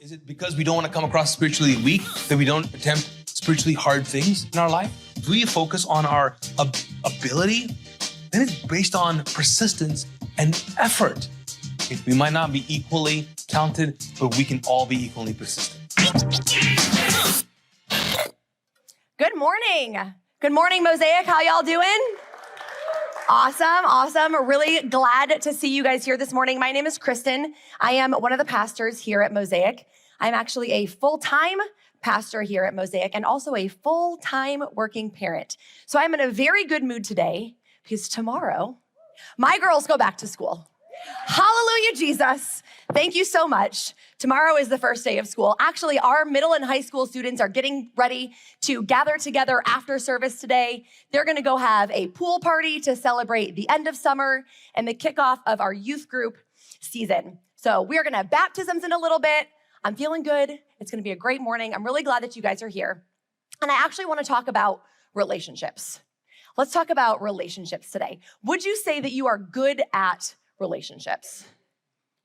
Is it because we don't want to come across spiritually weak that we don't attempt spiritually hard things in our life? If we focus on our ability, then it's based on persistence and effort. We might not be equally talented, but we can all be equally persistent. Good morning. Good morning, Mosaic. How y'all doing? Awesome. Really glad to see you guys here this morning. My name is Kristin. I am one of the pastors here at Mosaic. I'm actually a full-time pastor here at Mosaic and also a full-time working parent. So I'm in a very good mood today because tomorrow my girls go back to school. Hallelujah, Jesus. Thank you so much. Tomorrow is the first day of school. Actually, our middle and high school students are getting ready to gather together after service today. They're going to go have a pool party to celebrate the end of summer and the kickoff of our youth group season. So we are going to have baptisms in a little bit. I'm feeling good. It's going to be a great morning. I'm really glad that you guys are here. And I actually want to talk about relationships. Let's talk about relationships today. Would you say that you are good at relationships?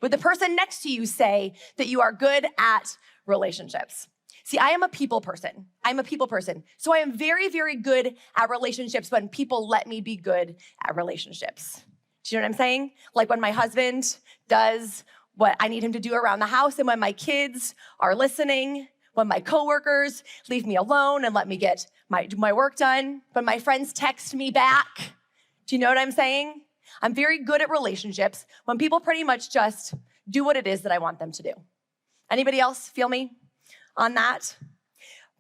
Would the person next to you say that you are good at relationships? See, I am a people person. So I am very, very good at relationships when people let me be good at relationships. Do you know what I'm saying? Like when my husband does what I need him to do around the house, and when my kids are listening, when my coworkers leave me alone and let me get my work done, when my friends text me back. Do you know what I'm saying? I'm very good at relationships when people pretty much just do what it is that I want them to do. Anybody else feel me on that?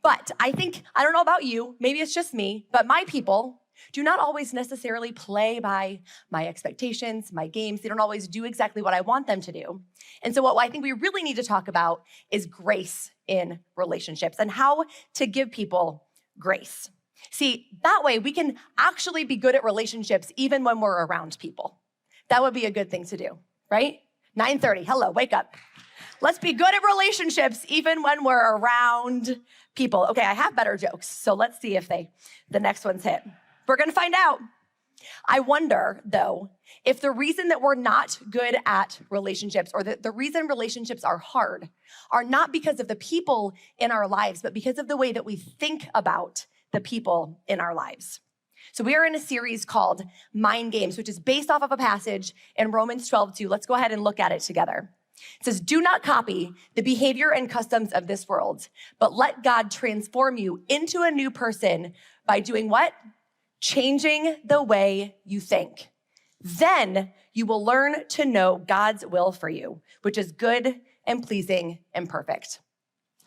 But I don't know about you, maybe it's just me, but my people do not always necessarily play by my expectations, my games. They don't always do exactly what I want them to do. And so what I think we really need to talk about is grace in relationships and how to give people grace. See, that way we can actually be good at relationships even when we're around people. That would be a good thing to do, right? 9:30, hello, wake up. Let's be good at relationships even when we're around people. Okay, I have better jokes, so let's see if the next one's hit. We're gonna find out. I wonder, though, if the reason that we're not good at relationships or the reason relationships are hard are not because of the people in our lives, but because of the way that we think about the people in our lives. So we are in a series called Mind Games, which is based off of a passage in Romans 12:2. Let's go ahead and look at it together. It says, "Do not copy the behavior and customs of this world, but let God transform you into a new person by doing what? Changing the way you think. Then you will learn to know God's will for you, which is good and pleasing and perfect."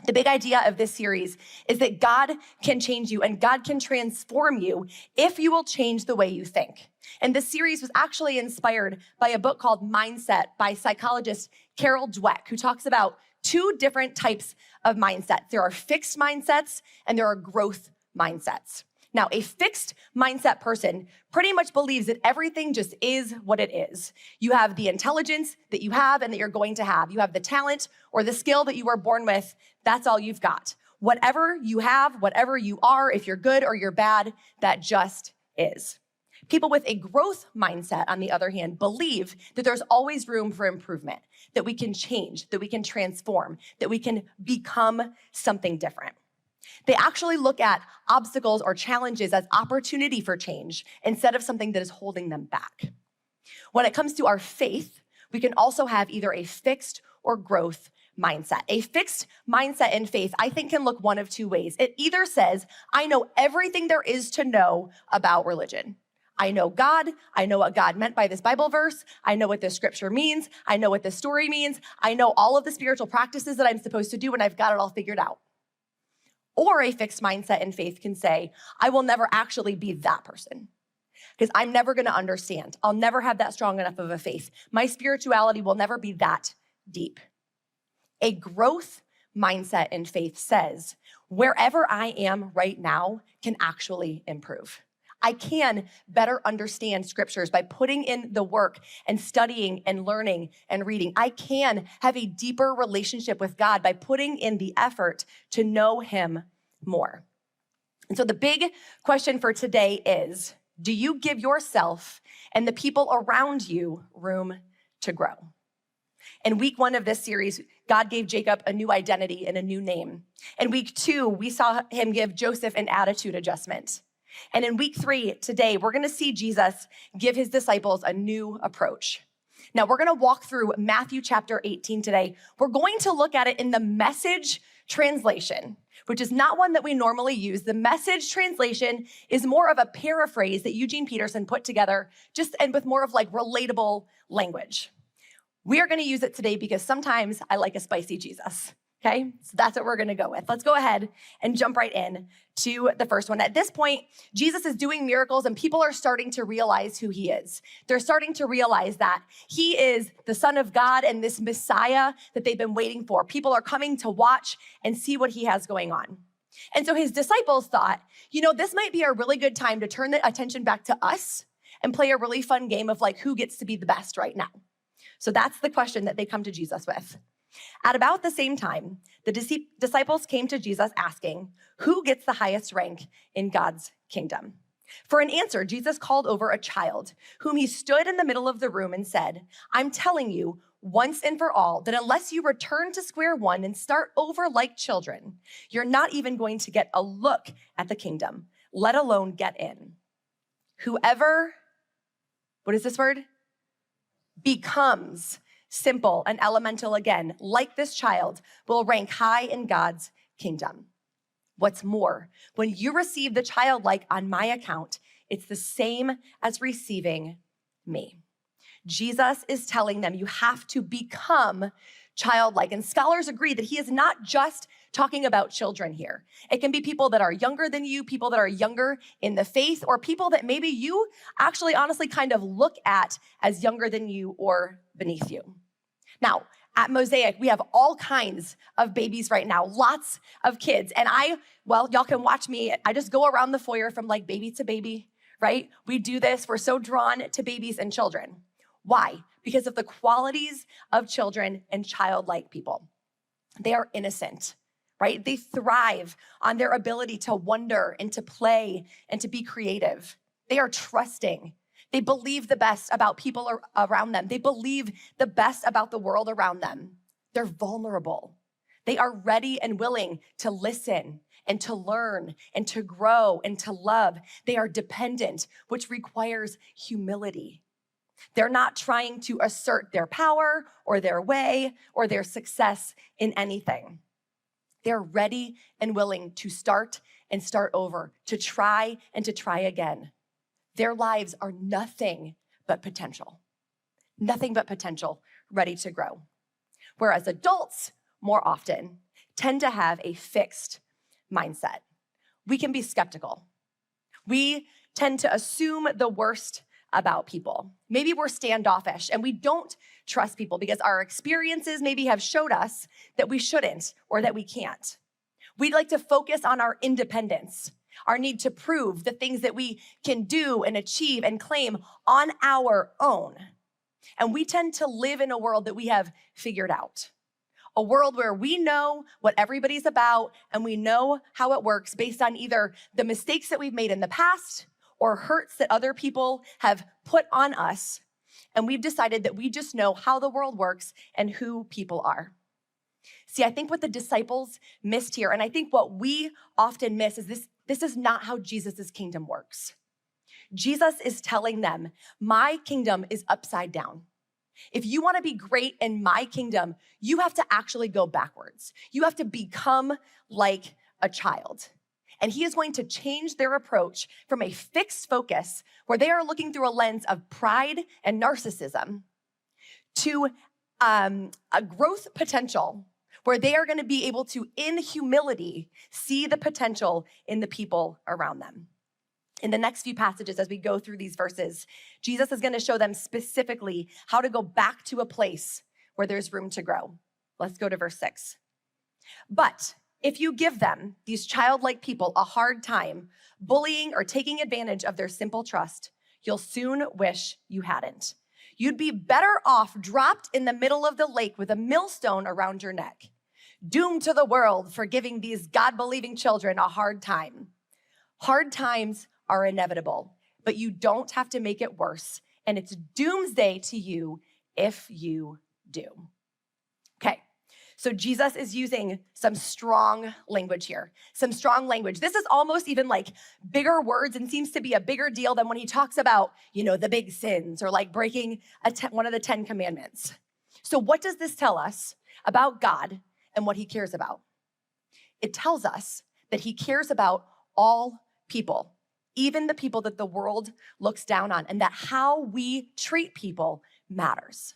The big idea of this series is that God can change you and God can transform you if you will change the way you think. And this series was actually inspired by a book called Mindset by psychologist Carol Dweck, who talks about two different types of mindsets. There are fixed mindsets and there are growth mindsets. Now, a fixed mindset person pretty much believes that everything just is what it is. You have the intelligence that you have and that you're going to have. You have the talent or the skill that you were born with. That's all you've got. Whatever you have, whatever you are, if you're good or you're bad, that just is. People with a growth mindset, on the other hand, believe that there's always room for improvement, that we can change, that we can transform, that we can become something different. They actually look at obstacles or challenges as opportunity for change instead of something that is holding them back. When it comes to our faith, we can also have either a fixed or growth mindset. A fixed mindset in faith, I think, can look one of two ways. It either says, I know everything there is to know about religion. I know God. I know what God meant by this Bible verse. I know what this scripture means. I know what this story means. I know all of the spiritual practices that I'm supposed to do, and I've got it all figured out. Or a fixed mindset in faith can say, I will never actually be that person because I'm never going to understand. I'll never have that strong enough of a faith. My spirituality will never be that deep. A growth mindset in faith says, wherever I am right now can actually improve. I can better understand scriptures by putting in the work and studying and learning and reading. I can have a deeper relationship with God by putting in the effort to know him more. And so the big question for today is, do you give yourself and the people around you room to grow? In week 1 of this series, God gave Jacob a new identity and a new name. In week 2, we saw him give Joseph an attitude adjustment. And in week 3, today, we're gonna see Jesus give his disciples a new approach. Now, we're gonna walk through Matthew chapter 18 today. We're going to look at it in the Message translation, which is not one that we normally use. The Message translation is more of a paraphrase that Eugene Peterson put together, and with more of like relatable language. We are gonna use it today because sometimes I like a spicy Jesus, okay? So that's what we're gonna go with. Let's go ahead and jump right in to the first one. At this point, Jesus is doing miracles and people are starting to realize who he is. They're starting to realize that he is the Son of God and this Messiah that they've been waiting for. People are coming to watch and see what he has going on. And so his disciples thought, this might be a really good time to turn the attention back to us and play a really fun game of like who gets to be the best right now. So that's the question that they come to Jesus with. At about the same time, the disciples came to Jesus asking, who gets the highest rank in God's kingdom? For an answer, Jesus called over a child whom he stood in the middle of the room and said, I'm telling you once and for all that unless you return to square one and start over like children, you're not even going to get a look at the kingdom, let alone get in. Whoever, what is this word? Becomes simple and elemental again, like this child, will rank high in God's kingdom. What's more, when you receive the childlike on my account, it's the same as receiving me. Jesus is telling them you have to become childlike. And scholars agree that he is not just talking about children here. It can be people that are younger than you, people that are younger in the faith, or people that maybe you actually honestly kind of look at as younger than you or beneath you. Now, at Mosaic, we have all kinds of babies right now, lots of kids. And y'all can watch me. I just go around the foyer from like baby to baby, right? We do this. We're so drawn to babies and children. Why? Because of the qualities of children and childlike people. They are innocent, right? They thrive on their ability to wonder and to play and to be creative. They are trusting. They believe the best about people around them. They believe the best about the world around them. They're vulnerable. They are ready and willing to listen and to learn and to grow and to love. They are dependent, which requires humility. They're not trying to assert their power or their way or their success in anything. They're ready and willing to start and start over, to try and to try again. Their lives are nothing but potential, ready to grow. Whereas adults, more often, tend to have a fixed mindset. We can be skeptical. We tend to assume the worst about people. Maybe we're standoffish and we don't trust people because our experiences maybe have showed us that we shouldn't or that we can't. We'd like to focus on our independence, our need to prove the things that we can do and achieve and claim on our own. And we tend to live in a world that we have figured out, a world where we know what everybody's about and we know how it works based on either the mistakes that we've made in the past or hurts that other people have put on us. And we've decided that we just know how the world works and who people are. See, I think what the disciples missed here, and I think what we often miss is this is not how Jesus' kingdom works. Jesus is telling them, my kingdom is upside down. If you want to be great in my kingdom, you have to actually go backwards. You have to become like a child. And he is going to change their approach from a fixed focus where they are looking through a lens of pride and narcissism to a growth potential where they are going to be able to, in humility, see the potential in the people around them. In the next few passages, as we go through these verses, Jesus is going to show them specifically how to go back to a place where there's room to grow. Let's go to verse 6. But if you give them, these childlike people, a hard time, bullying or taking advantage of their simple trust, you'll soon wish you hadn't. You'd be better off dropped in the middle of the lake with a millstone around your neck, doomed to the world for giving these God-believing children a hard time. Hard times are inevitable, but you don't have to make it worse, and it's doomsday to you if you do. Okay, So Jesus is using some strong language here, some strong language. This is almost even like bigger words and seems to be a bigger deal than when he talks about, the big sins or like breaking one of the 10 commandments. So what does this tell us about God and what he cares about? It tells us that he cares about all people, even the people that the world looks down on, and that how we treat people matters.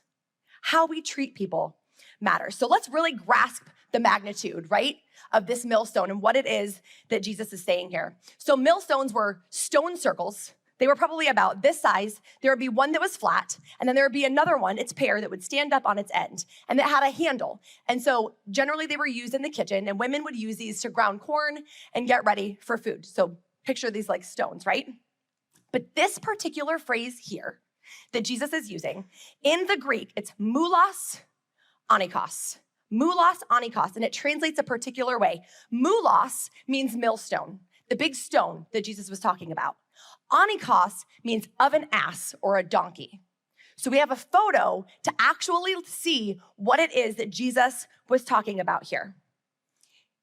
How we treat people matters. So let's really grasp the magnitude, right, of this millstone and what it is that Jesus is saying here. So millstones were stone circles. They were probably about this size. There would be one that was flat, and then there would be another one, its pair, that would stand up on its end, and it had a handle. And so generally they were used in the kitchen, and women would use these to ground corn and get ready for food. So picture these like stones, right? But this particular phrase here that Jesus is using, in the Greek, it's moulos anikos. Moulos anikos, and it translates a particular way. Moulos means millstone, the big stone that Jesus was talking about. Anikos means of an ass or a donkey. So we have a photo to actually see what it is that Jesus was talking about here.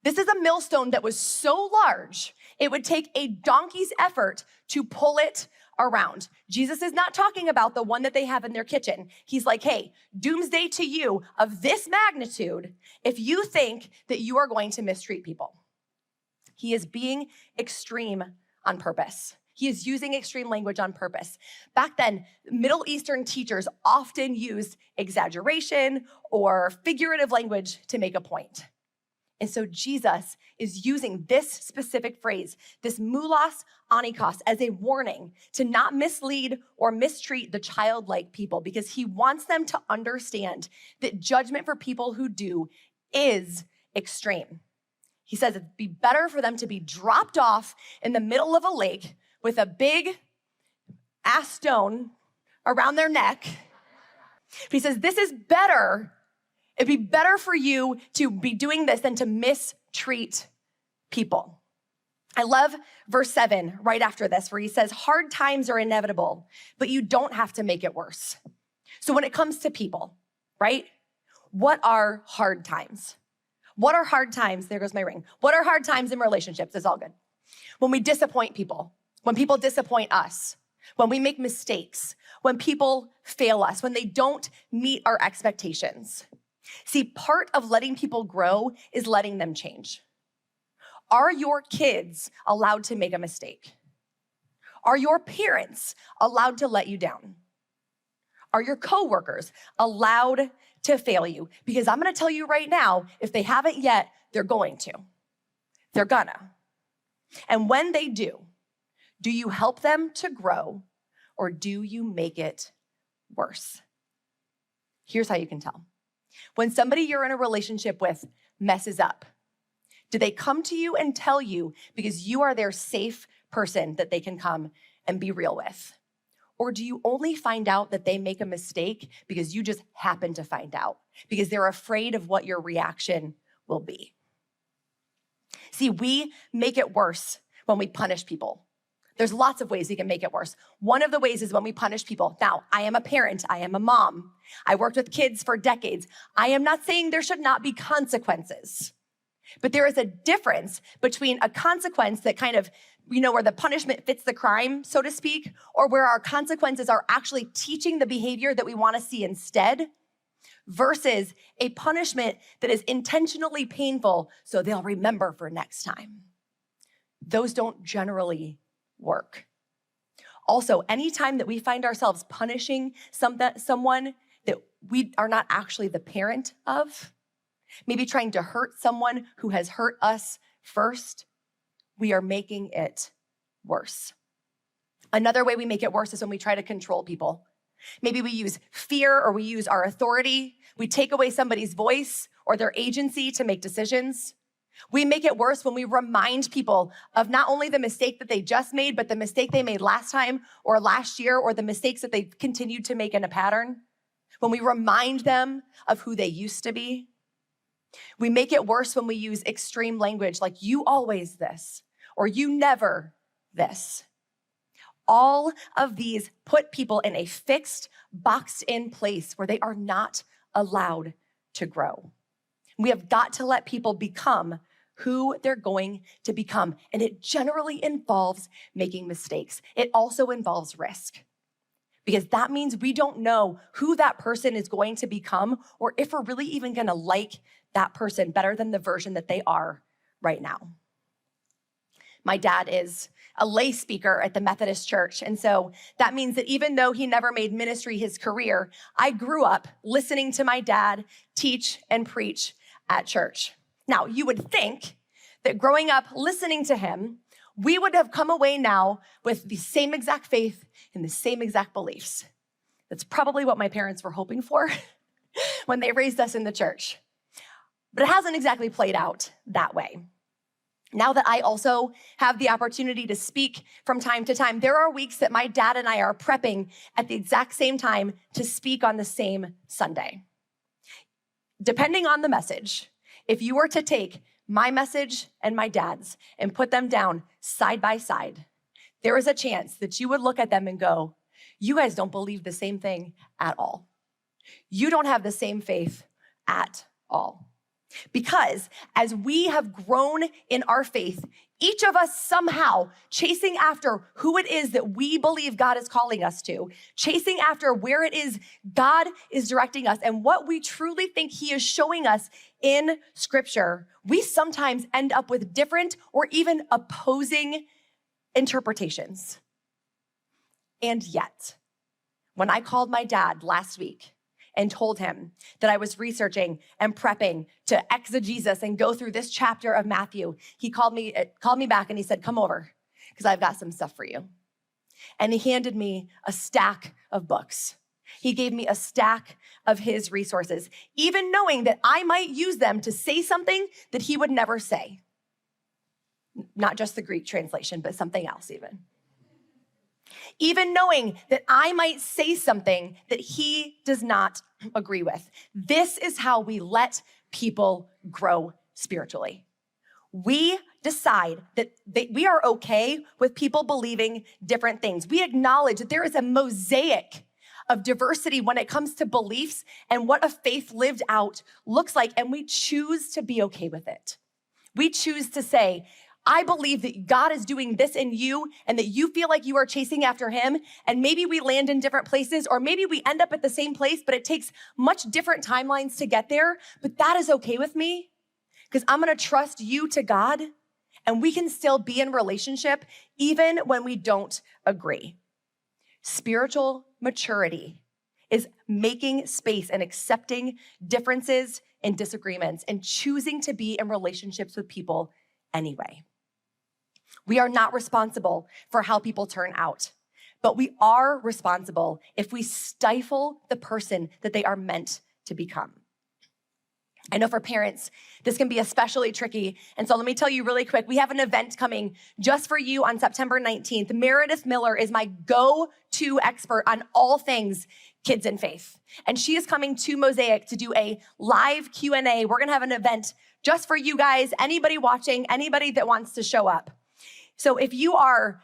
This is a millstone that was so large, it would take a donkey's effort to pull it around. Jesus is not talking about the one that they have in their kitchen. He's like, hey, doomsday to you of this magnitude if you think that you are going to mistreat people. He is being extreme on purpose. He is using extreme language on purpose. Back then, Middle Eastern teachers often used exaggeration or figurative language to make a point. And so Jesus is using this specific phrase, this moulos anikos, as a warning to not mislead or mistreat the childlike people, because he wants them to understand that judgment for people who do is extreme. He says it'd be better for them to be dropped off in the middle of a lake with a big ass stone around their neck. But he says this is better. It'd be better for you to be doing this than to mistreat people. I love verse 7 right after this, where he says, hard times are inevitable, but you don't have to make it worse. So when it comes to people, right? What are hard times? What are hard times? There goes my ring. What are hard times in relationships? It's all good. When we disappoint people, when people disappoint us, when we make mistakes, when people fail us, when they don't meet our expectations. See, part of letting people grow is letting them change. Are your kids allowed to make a mistake? Are your parents allowed to let you down? Are your coworkers allowed to fail you? Because I'm going to tell you right now, if they haven't yet, they're going to. They're gonna. And when they do you help them to grow, or do you make it worse? Here's how you can tell. When somebody you're in a relationship with messes up, do they come to you and tell you because you are their safe person that they can come and be real with? Or do you only find out that they make a mistake because you just happen to find out, because they're afraid of what your reaction will be? See, we make it worse when we punish people. There's lots of ways we can make it worse. One of the ways is when we punish people. Now, I am a parent. I am a mom. I worked with kids for decades. I am not saying there should not be consequences, but there is a difference between a consequence that kind of, where the punishment fits the crime, so to speak, or where our consequences are actually teaching the behavior that we want to see instead, versus a punishment that is intentionally painful so they'll remember for next time. Those don't generally work. Also, anytime that we find ourselves punishing someone that we are not actually the parent of, maybe trying to hurt someone who has hurt us first, we are making it worse. Another way we make it worse is when we try to control people. Maybe we use fear, or we use our authority. We take away somebody's voice or their agency to make decisions. We make it worse when we remind people of not only the mistake that they just made, but the mistake they made last time or last year, or the mistakes that they've continued to make in a pattern. When we remind them of who they used to be. We make it worse when we use extreme language like you always this, or you never this. All of these put people in a fixed, boxed in place where they are not allowed to grow. We have got to let people become who they're going to become. And it generally involves making mistakes. It also involves risk, because that means we don't know who that person is going to become, or if we're really even gonna like that person better than the version that they are right now. My dad is a lay speaker at the Methodist Church. And so that means that even though he never made ministry his career, I grew up listening to my dad teach and preach at church. Now, you would think that growing up listening to him, we would have come away now with the same exact faith and the same exact beliefs. That's probably what my parents were hoping for when they raised us in the church. But it hasn't exactly played out that way. Now that I also have the opportunity to speak from time to time, there are weeks that my dad and I are prepping at the exact same time to speak on the same Sunday. Depending on the message, if you were to take my message and my dad's and put them down side by side, there is a chance that you would look at them and go, you guys don't believe the same thing at all. You don't have the same faith at all. Because as we have grown in our faith, each of us somehow chasing after who it is that we believe God is calling us to, chasing after where it is God is directing us and what we truly think he is showing us in Scripture, we sometimes end up with different or even opposing interpretations. And yet, when I called my dad last week and told him that I was researching and prepping to exegesis and go through this chapter of Matthew, he called me back and he said, come over, because I've got some stuff for you. And he handed me a stack of books. He gave me a stack of his resources, even knowing that I might use them to say something that he would never say. Not just the Greek translation, but something else even. Even knowing that I might say something that he does not agree with. This is how we let people grow spiritually. We decide that we are okay with people believing different things. We acknowledge that there is a mosaic of diversity when it comes to beliefs and what a faith lived out looks like, and we choose to be okay with it. We choose to say, I believe that God is doing this in you and that you feel like you are chasing after him. And maybe we land in different places, or maybe we end up at the same place, but it takes much different timelines to get there. But that is okay with me, because I'm going to trust you to God, and we can still be in relationship even when we don't agree. Spiritual maturity is making space and accepting differences and disagreements and choosing to be in relationships with people anyway. We are not responsible for how people turn out, but we are responsible if we stifle the person that they are meant to become. I know for parents, this can be especially tricky. And so let me tell you really quick, we have an event coming just for you on September 19th. Meredith Miller is my go-to expert on all things kids and faith. And she is coming to Mosaic to do a live Q&A. We're gonna have an event just for you guys, anybody watching, anybody that wants to show up. So if you are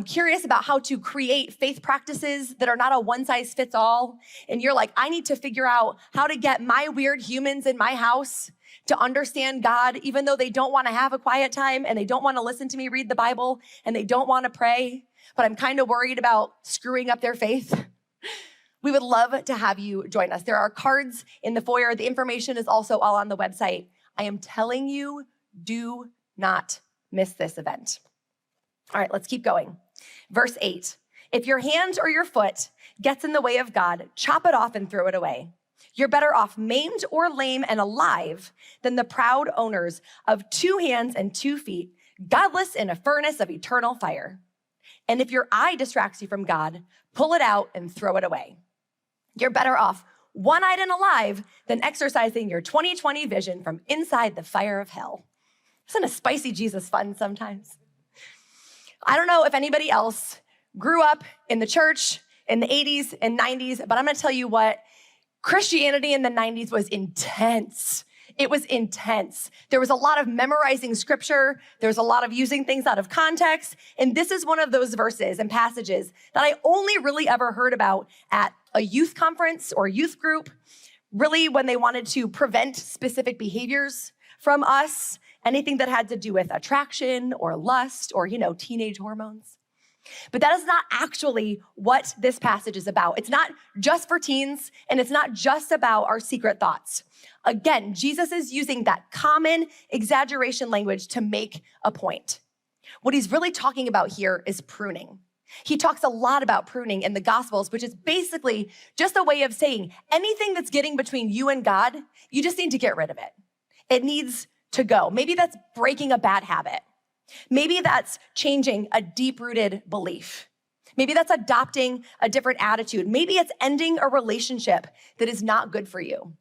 curious about how to create faith practices that are not a one-size-fits-all, and you're like, I need to figure out how to get my weird humans in my house to understand God, even though they don't want to have a quiet time and they don't want to listen to me read the Bible and they don't want to pray, but I'm kind of worried about screwing up their faith, we would love to have you join us. There are cards in the foyer. The information is also all on the website. I am telling you, do not miss this event. All right, let's keep going. Verse 8, if your hand or your foot gets in the way of God, chop it off and throw it away. You're better off maimed or lame and alive than the proud owners of 2 hands and 2 feet, godless in a furnace of eternal fire. And if your eye distracts you from God, pull it out and throw it away. You're better off one-eyed and alive than exercising your 20/20 vision from inside the fire of hell. Isn't a spicy Jesus fun sometimes? I don't know if anybody else grew up in the church in the 80s and 90s, but I'm gonna tell you what, Christianity in the 90s was intense. It was intense. There was a lot of memorizing scripture. There was a lot of using things out of context. And this is one of those verses and passages that I only really ever heard about at a youth conference or youth group, really when they wanted to prevent specific behaviors from us, anything that had to do with attraction or lust or, teenage hormones. But that is not actually what this passage is about. It's not just for teens, and it's not just about our secret thoughts. Again, Jesus is using that common exaggeration language to make a point. What he's really talking about here is pruning. He talks a lot about pruning in the Gospels, which is basically just a way of saying anything that's getting between you and God, you just need to get rid of it. It needs to go. Maybe that's breaking a bad habit. Maybe that's changing a deep-rooted belief. Maybe that's adopting a different attitude. Maybe it's ending a relationship that is not good for you.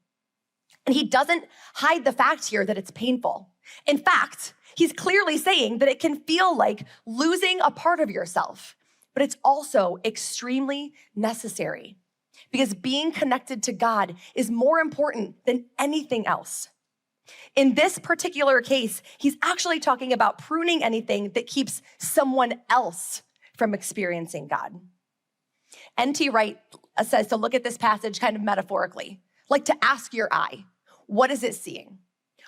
And he doesn't hide the fact here that it's painful. In fact, he's clearly saying that it can feel like losing a part of yourself, but it's also extremely necessary because being connected to God is more important than anything else. In this particular case, he's actually talking about pruning anything that keeps someone else from experiencing God. N.T. Wright says to look at this passage kind of metaphorically, like to ask your eye, what is it seeing?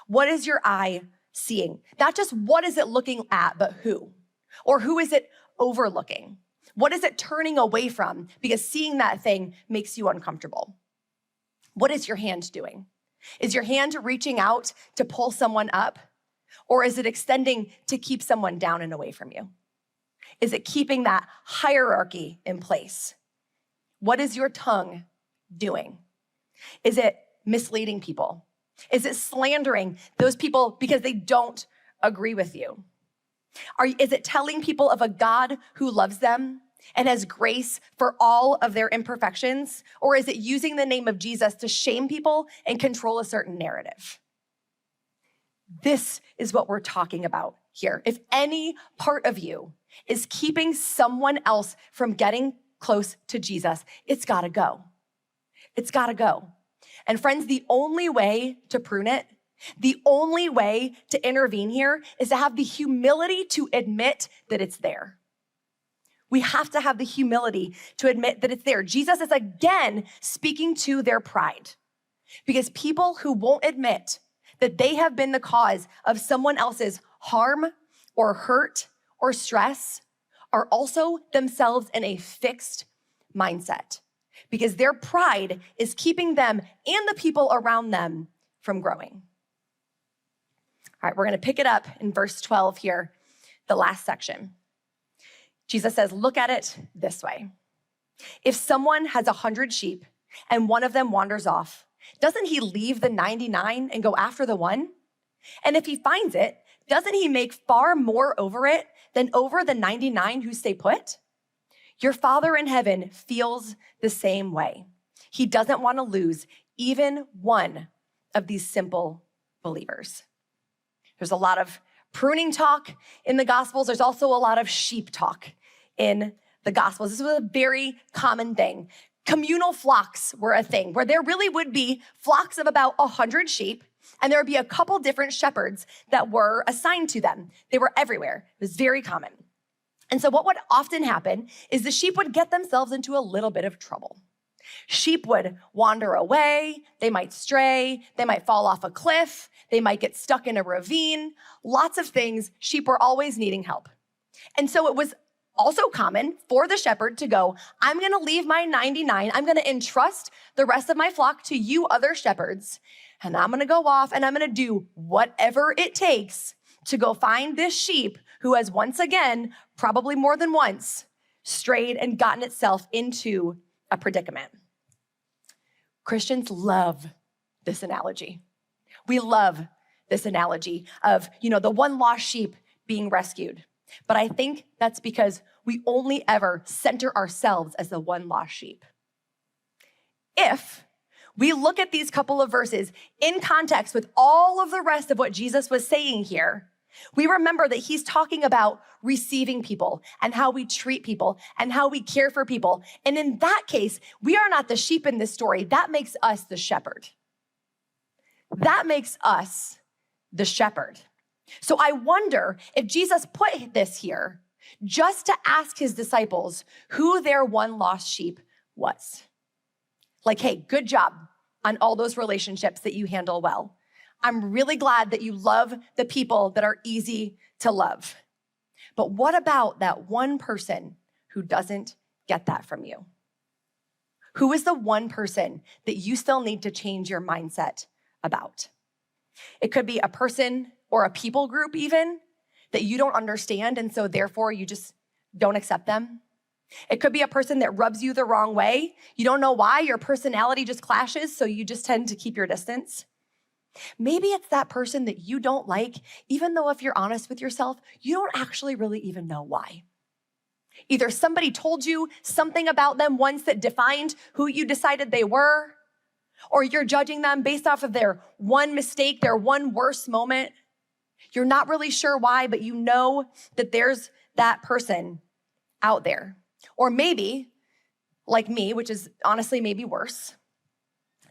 What is your eye seeing? Not just what is it looking at, but who? Or who is it overlooking? What is it turning away from? Because seeing that thing makes you uncomfortable. What is your hand doing? Is your hand reaching out to pull someone up? Or is it extending to keep someone down and away from you? Is it keeping that hierarchy in place? What is your tongue doing? Is it misleading people? Is it slandering those people because they don't agree with you? Is it telling people of a God who loves them and has grace for all of their imperfections? Or is it using the name of Jesus to shame people and control a certain narrative? This is what we're talking about here. If any part of you is keeping someone else from getting close to Jesus, it's gotta go. It's gotta go. And friends, the only way to prune it, the only way to intervene here is to have the humility to admit that it's there. We have to have the humility to admit that it's there. Jesus is again speaking to their pride because people who won't admit that they have been the cause of someone else's harm or hurt or stress are also themselves in a fixed mindset because their pride is keeping them and the people around them from growing. All right, we're gonna pick it up in verse 12 here, the last section. Jesus says, look at it this way. If someone has 100 sheep and one of them wanders off, doesn't he leave the 99 and go after the one? And if he finds it, doesn't he make far more over it than over the 99 who stay put? Your Father in heaven feels the same way. He doesn't want to lose even one of these simple believers. There's a lot of pruning talk in the Gospels. There's also a lot of sheep talk in the Gospels. This was a very common thing. Communal flocks were a thing where there really would be flocks of about 100 sheep, and there would be a couple different shepherds that were assigned to them. They were everywhere. It was very common. And so what would often happen is the sheep would get themselves into a little bit of trouble. Sheep would wander away, they might stray, they might fall off a cliff, they might get stuck in a ravine, lots of things. Sheep were always needing help. And so it was also common for the shepherd to go, I'm gonna leave my 99, I'm gonna entrust the rest of my flock to you other shepherds, and I'm gonna go off and I'm gonna do whatever it takes to go find this sheep who has once again, probably more than once, strayed and gotten itself into a predicament. Christians love this analogy. We love this analogy of, the one lost sheep being rescued. But I think that's because we only ever center ourselves as the one lost sheep. If we look at these couple of verses in context with all of the rest of what Jesus was saying here, we remember that he's talking about receiving people and how we treat people and how we care for people. And in that case, we are not the sheep in this story. That makes us the shepherd. That makes us the shepherd. So I wonder if Jesus put this here just to ask his disciples who their one lost sheep was. Like, hey, good job on all those relationships that you handle well. I'm really glad that you love the people that are easy to love. But what about that one person who doesn't get that from you? Who is the one person that you still need to change your mindset about? It could be a person or a people group even that you don't understand, and so therefore you just don't accept them. It could be a person that rubs you the wrong way. You don't know why, your personality just clashes, so you just tend to keep your distance. Maybe it's that person that you don't like, even though if you're honest with yourself, you don't actually really even know why. Either somebody told you something about them once that defined who you decided they were, or you're judging them based off of their one mistake, their one worst moment. You're not really sure why, but you know that there's that person out there. Or maybe, like me, which is honestly maybe worse,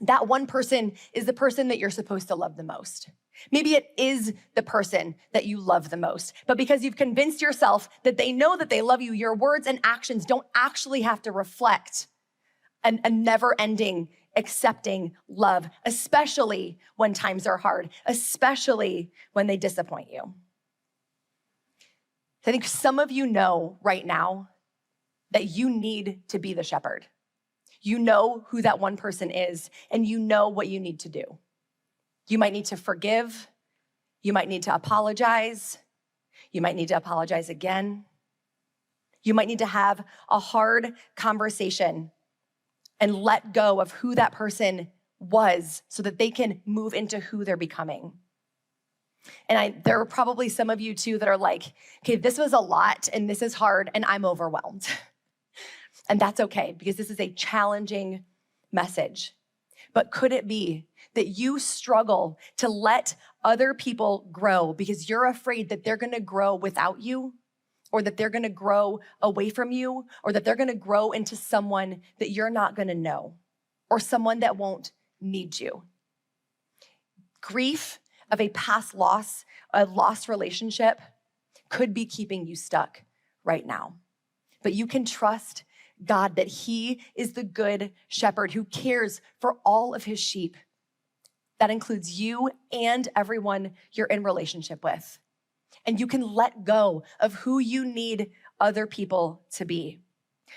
that one person is the person that you're supposed to love the most. Maybe it is the person that you love the most, but because you've convinced yourself that they know that they love you, your words and actions don't actually have to reflect a never-ending, accepting love, especially when times are hard, especially when they disappoint you. I think some of you know right now that you need to be the shepherd. You know who that one person is, and you know what you need to do. You might need to forgive. You might need to apologize. You might need to apologize again. You might need to have a hard conversation and let go of who that person was so that they can move into who they're becoming. And there are probably some of you too that are like, okay, this was a lot and this is hard and I'm overwhelmed. And that's okay because this is a challenging message. But could it be that you struggle to let other people grow because you're afraid that they're gonna grow without you, or that they're gonna grow away from you, or that they're gonna grow into someone that you're not gonna know, or someone that won't need you? Grief of a past loss, a lost relationship, could be keeping you stuck right now. But you can trust God that He is the good shepherd who cares for all of His sheep. That includes you and everyone you're in relationship with. And you can let go of who you need other people to be.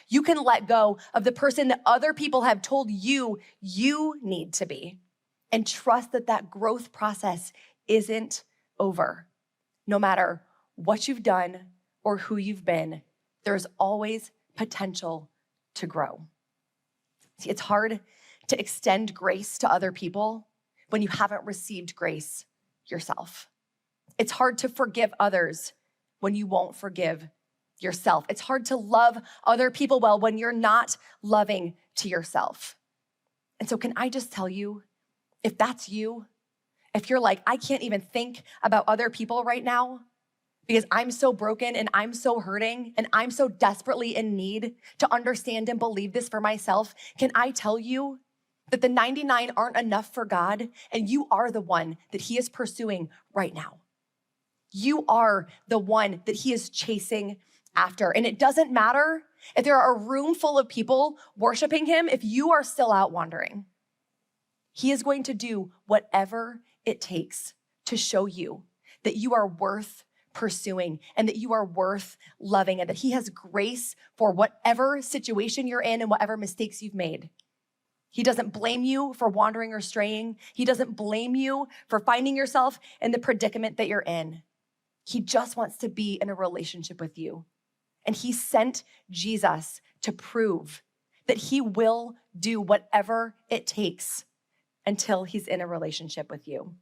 You can let go of the person that other people have told you you need to be, and trust that that growth process isn't over. No matter what you've done or who you've been, there's always potential to grow. See, it's hard to extend grace to other people when you haven't received grace yourself. It's hard to forgive others when you won't forgive yourself. It's hard to love other people well when you're not loving to yourself. And so can I just tell you, if that's you, if you're like, I can't even think about other people right now because I'm so broken and I'm so hurting and I'm so desperately in need to understand and believe this for myself, can I tell you that the 99 aren't enough for God and you are the one that He is pursuing right now? You are the one that He is chasing after. And it doesn't matter if there are a room full of people worshiping Him, if you are still out wandering. He is going to do whatever it takes to show you that you are worth pursuing and that you are worth loving and that He has grace for whatever situation you're in and whatever mistakes you've made. He doesn't blame you for wandering or straying. He doesn't blame you for finding yourself in the predicament that you're in. He just wants to be in a relationship with you. And He sent Jesus to prove that He will do whatever it takes until He's in a relationship with you.